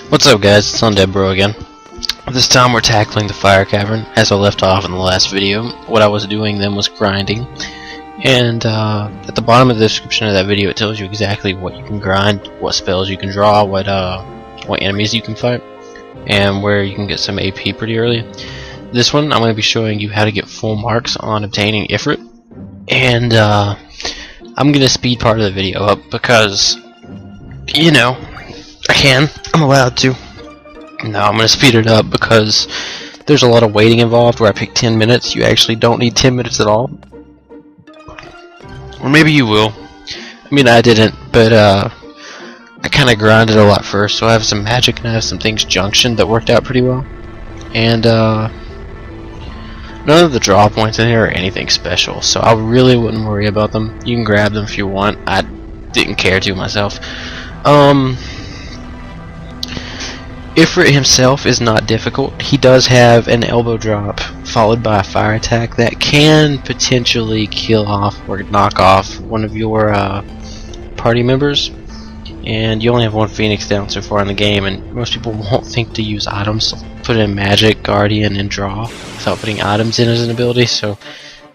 What's up, guys? It's Undead Bro again. This time we're tackling the fire cavern as I left off in the last video. What I was doing then was grinding, and at the bottom of the description of that video it tells you exactly what you can grind, what spells you can draw, what enemies you can fight, and where you can get some AP pretty early. This one I'm going to be showing you how to get full marks on obtaining Ifrit, and I'm going to speed part of the video up because, you know, I'm allowed to. No, I'm going to speed it up because there's a lot of waiting involved. Where I picked 10 minutes, you actually don't need 10 minutes at all. Or maybe you will. I mean, I didn't, but I kind of grinded a lot first, so I have some magic and I have some things junction that worked out pretty well. And none of the draw points in here are anything special, so I really wouldn't worry about them. You can grab them if you want. I didn't care to myself. Ifrit himself is not difficult. He does have an elbow drop followed by a fire attack that can potentially kill off or knock off one of your party members, and you only have one Phoenix down so far in the game, and most people won't think to use items. Put in Magic, Guardian, and Draw without putting items in as an ability, so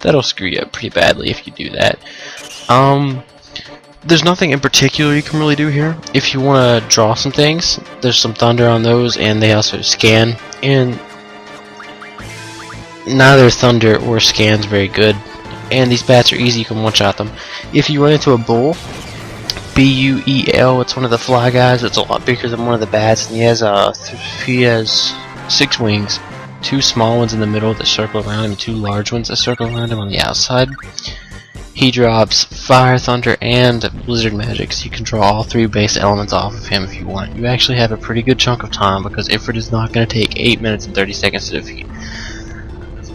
that'll screw you up pretty badly if you do that. There's nothing in particular you can really do here. If you want to draw some things, there's some thunder on those, and they also scan, and neither thunder or scan's very good, and these bats are easy, you can one-shot them. If you run into a Buel, B-U-E-L, it's one of the fly guys, it's a lot bigger than one of the bats, and he has 6 wings, 2 small ones in the middle that circle around him, and 2 large ones that circle around him on the outside. He drops fire, thunder, and blizzard magic, so you can draw all 3 base elements off of him if you want. You actually have a pretty good chunk of time because Ifrit is not going to take 8 minutes and 30 seconds to defeat.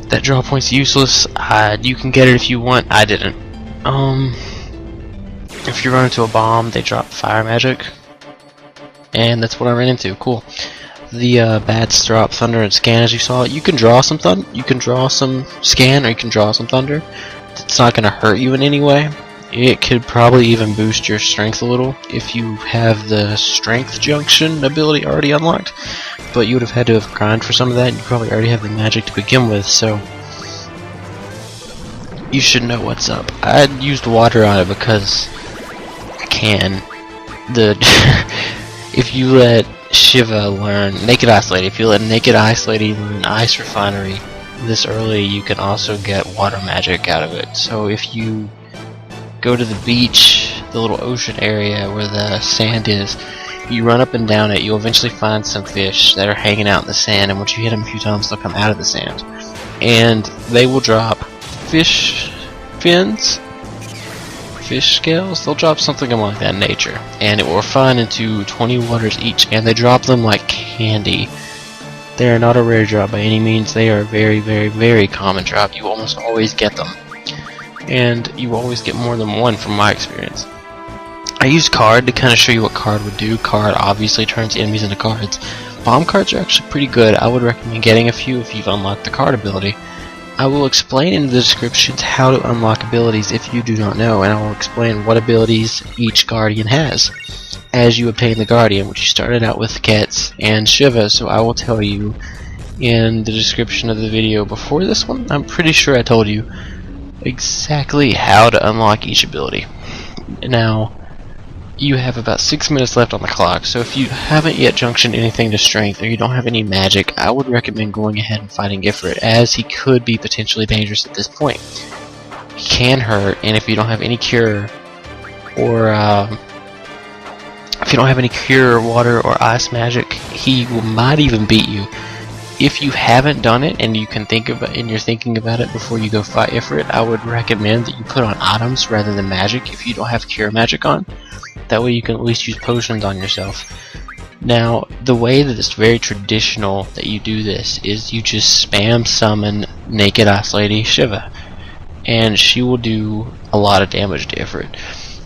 That draw point's useless. You can get it if you want. I didn't. If you run into a bomb, they drop fire magic, and that's what I ran into. Cool. The bats drop thunder and scan, as you saw. You can draw some you can draw some scan, or you can draw some thunder. It's not going to hurt you in any way. It could probably even boost your strength a little if you have the strength junction ability already unlocked, but you would have had to have grind for some of that, and you probably already have the magic to begin with, so you should know what's up. I used water on it because I can. If you let Shiva learn Naked Ice Lady, if you let Naked Ice Lady learn Ice Refinery this early, you can also get water magic out of it. So if you go to the beach, the little ocean area where the sand is, you run up and down it, you'll eventually find some fish that are hanging out in the sand, and once you hit them a few times they'll come out of the sand, and they will drop fish fins, fish scales, they'll drop something like that in nature, and it will refine into 20 waters each, and they drop them like candy. They are not a rare drop by any means. They are a very, very, very common drop. You almost always get them, and you always get more than one from my experience. I used card to kind of show you what card would do. Card obviously turns enemies into cards. Bomb cards are actually pretty good. I would recommend getting a few if you've unlocked the card ability. I will explain in the descriptions how to unlock abilities if you do not know, and I will explain what abilities each guardian has as you obtain the guardian, which you started out with Kets and Shiva, so I will tell you in the description of the video before this one. I'm pretty sure I told you exactly how to unlock each ability. Now, you have about 6 minutes left on the clock, so if you haven't yet junctioned anything to strength, or you don't have any magic, I would recommend going ahead and fighting Ifrit, as he could be potentially dangerous at this point. He can hurt, and if you don't have any cure, or if you don't have any cure, water, or ice magic, he might even beat you. If you haven't done it and you can think about, and you're thinking about it before you go fight Ifrit, I would recommend that you put on items rather than magic if you don't have cure magic on. That way you can at least use potions on yourself. Now, the way that it's very traditional that you do this is you just spam summon Naked Ice Lady Shiva, and she will do a lot of damage to Ifrit.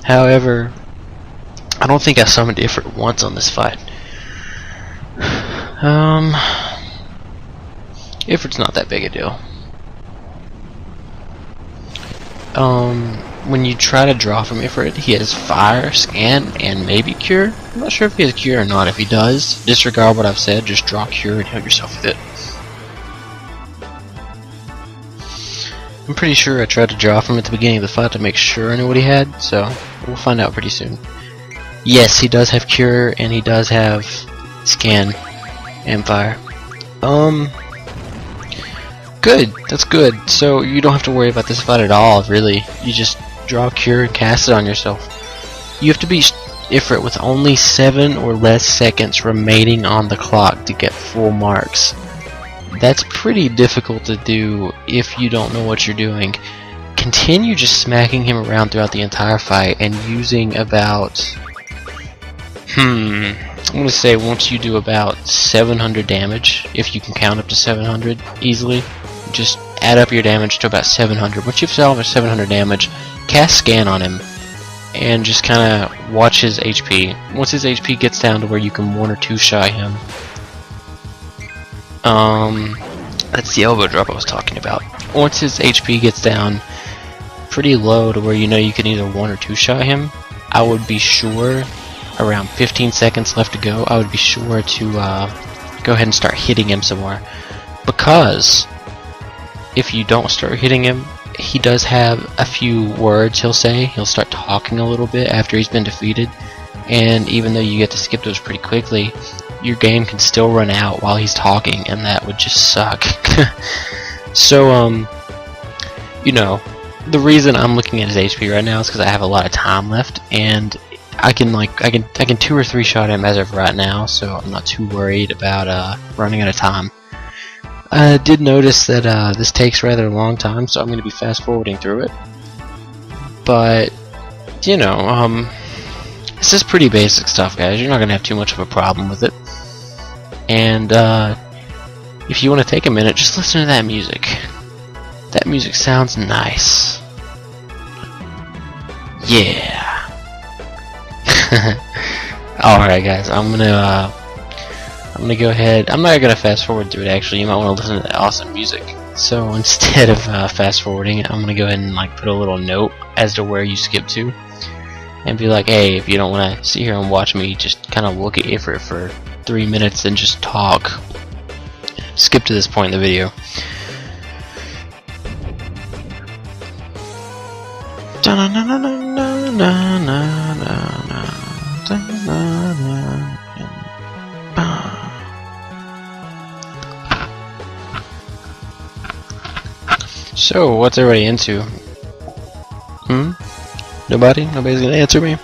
However, I don't think I summoned Ifrit once on this fight. Ifrit's not that big a deal. when you try to draw from Ifrit, he has Fire, Scan, and maybe Cure. I'm not sure if he has Cure or not. If he does, disregard what I've said, just draw Cure and heal yourself with it. I'm pretty sure I tried to draw from him at the beginning of the fight to make sure I knew what he had, so we'll find out pretty soon. Yes, he does have Cure, and he does have Scan and Fire. Good, that's good. So you don't have to worry about this fight at all, really. You just draw Cure and cast it on yourself. You have to beat Ifrit with only 7 or less seconds remaining on the clock to get full marks. That's pretty difficult to do if you don't know what you're doing. Continue just smacking him around throughout the entire fight and using about... I'm gonna say once you do about 700 damage, if you can count up to 700 easily, just add up your damage to about 700. Once you've salvaged 700 damage, cast Scan on him and just kinda watch his HP. Once his HP gets down to where you can 1 or 2 shy him, that's the elbow drop I was talking about. Once his HP gets down pretty low to where you know you can either 1 or 2 shot him, I would be sure, around 15 seconds left to go, I would be sure to go ahead and start hitting him some more. Because if you don't start hitting him, he does have a few words he'll say. He'll start talking a little bit after he's been defeated, and even though you get to skip those pretty quickly, your game can still run out while he's talking, and that would just suck. So, you know, the reason I'm looking at his HP right now is because I have a lot of time left, and I can 2 or 3 shot him as of right now, so I'm not too worried about running out of time. I did notice that this takes rather a long time, so I'm going to be fast forwarding through it. But, you know, this is pretty basic stuff, guys. You're not going to have too much of a problem with it. And if you want to take a minute, just listen to that music. That music sounds nice. Yeah. Alright guys, I'm gonna go ahead. I'm not gonna fast forward through it actually. You might want to listen to that awesome music. So instead of fast forwarding it, I'm gonna go ahead and like put a little note as to where you skip to, and be like, hey, if you don't want to sit here and watch me just kind of look at Ifrit for 3 minutes and just talk, skip to this point in the video. So, what's everybody into? Nobody's gonna answer me?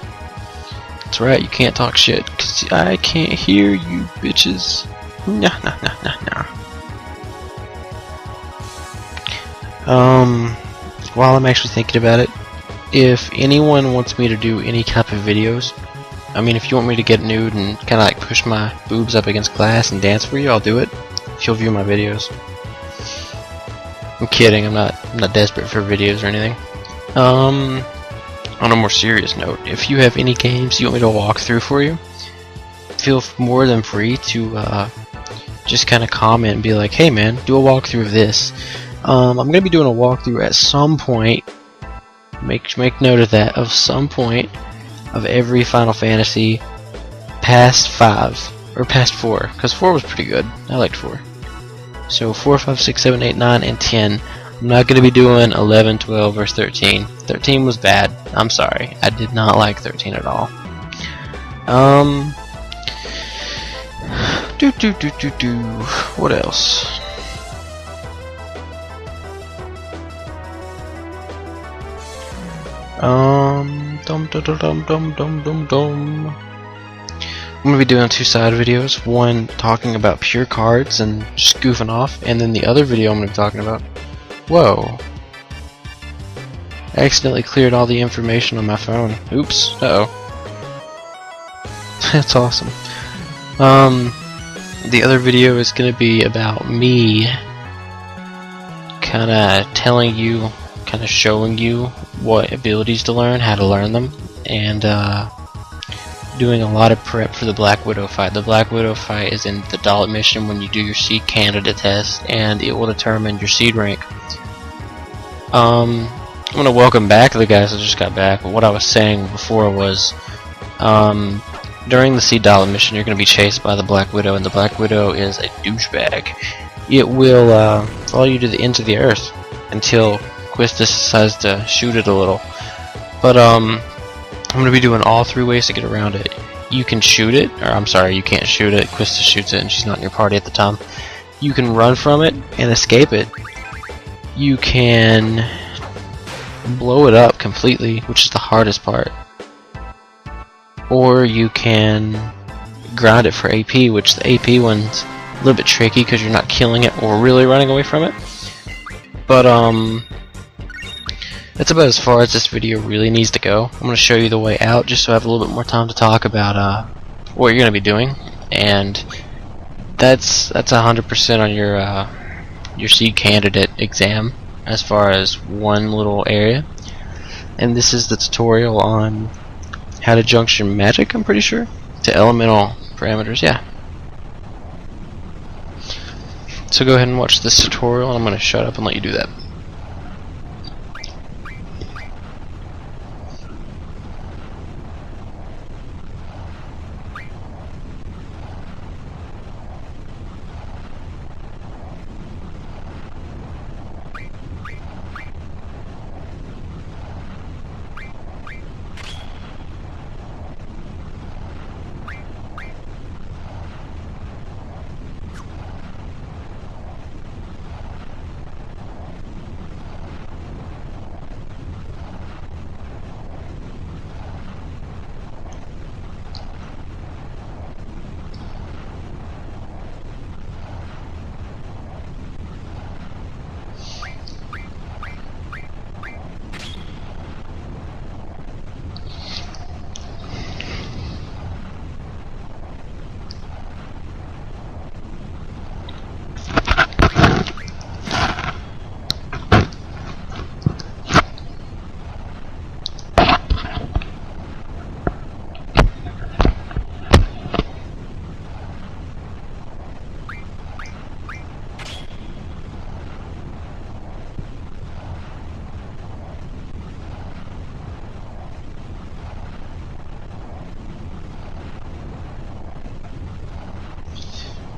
That's right, you can't talk shit, cause I can't hear you bitches. Nah. While I'm actually thinking about it, if anyone wants me to do any type of videos, I mean, if you want me to get nude and kind of like push my boobs up against glass and dance for you, I'll do it. If you'll view my videos. I'm kidding. I'm not desperate for videos or anything. On a more serious note, if you have any games you want me to walk through for you, feel more than free to just kind of comment and be like, hey man, do a walkthrough of this. I'm gonna be doing a walkthrough at some point. Make note of that. Of some point of every Final Fantasy past 5 or past 4, because 4 was pretty good. I liked 4. So 4, 5, 6, 7, 8, 9, and 10. I'm not going to be doing 11, 12, or 13. 13 was bad. I'm sorry. I did not like 13 at all. What else? I'm gonna be doing 2 side videos. One talking about pure cards and just goofing off, and then the other video I'm gonna be talking about. Whoa! I accidentally cleared all the information on my phone. Oops. Uh oh. That's awesome. The other video is gonna be about me, kind of telling you, kind of showing you what abilities to learn, how to learn them, and doing a lot of prep for the Black Widow fight. The Black Widow fight is in the Dalit mission when you do your seed candidate test, and it will determine your seed rank. I'm gonna welcome back the guys that just got back. What I was saying before was, during the Seed Dollar mission, you're gonna be chased by the Black Widow, and the Black Widow is a douchebag. It will follow you to the ends of the earth until Quistis decides to shoot it a little. But I'm gonna be doing all 3 ways to get around it. You can shoot it, or I'm sorry, you can't shoot it. Quistis shoots it, and she's not in your party at the time. You can run from it and escape it. You can blow it up completely, which is the hardest part. Or you can grind it for AP, which the AP one's a little bit tricky because you're not killing it or really running away from it. But that's about as far as this video really needs to go. I'm going to show you the way out just so I have a little bit more time to talk about what you're going to be doing, and that's 100% on your seed candidate exam as far as one little area. And this is the tutorial on how to junction magic, I'm pretty sure, to elemental parameters. Yeah. So go ahead and watch this tutorial, and I'm going to shut up and let you do that.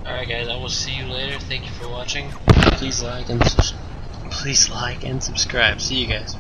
Alright guys, I will see you later. Thank you for watching. Please like and subscribe. See you guys.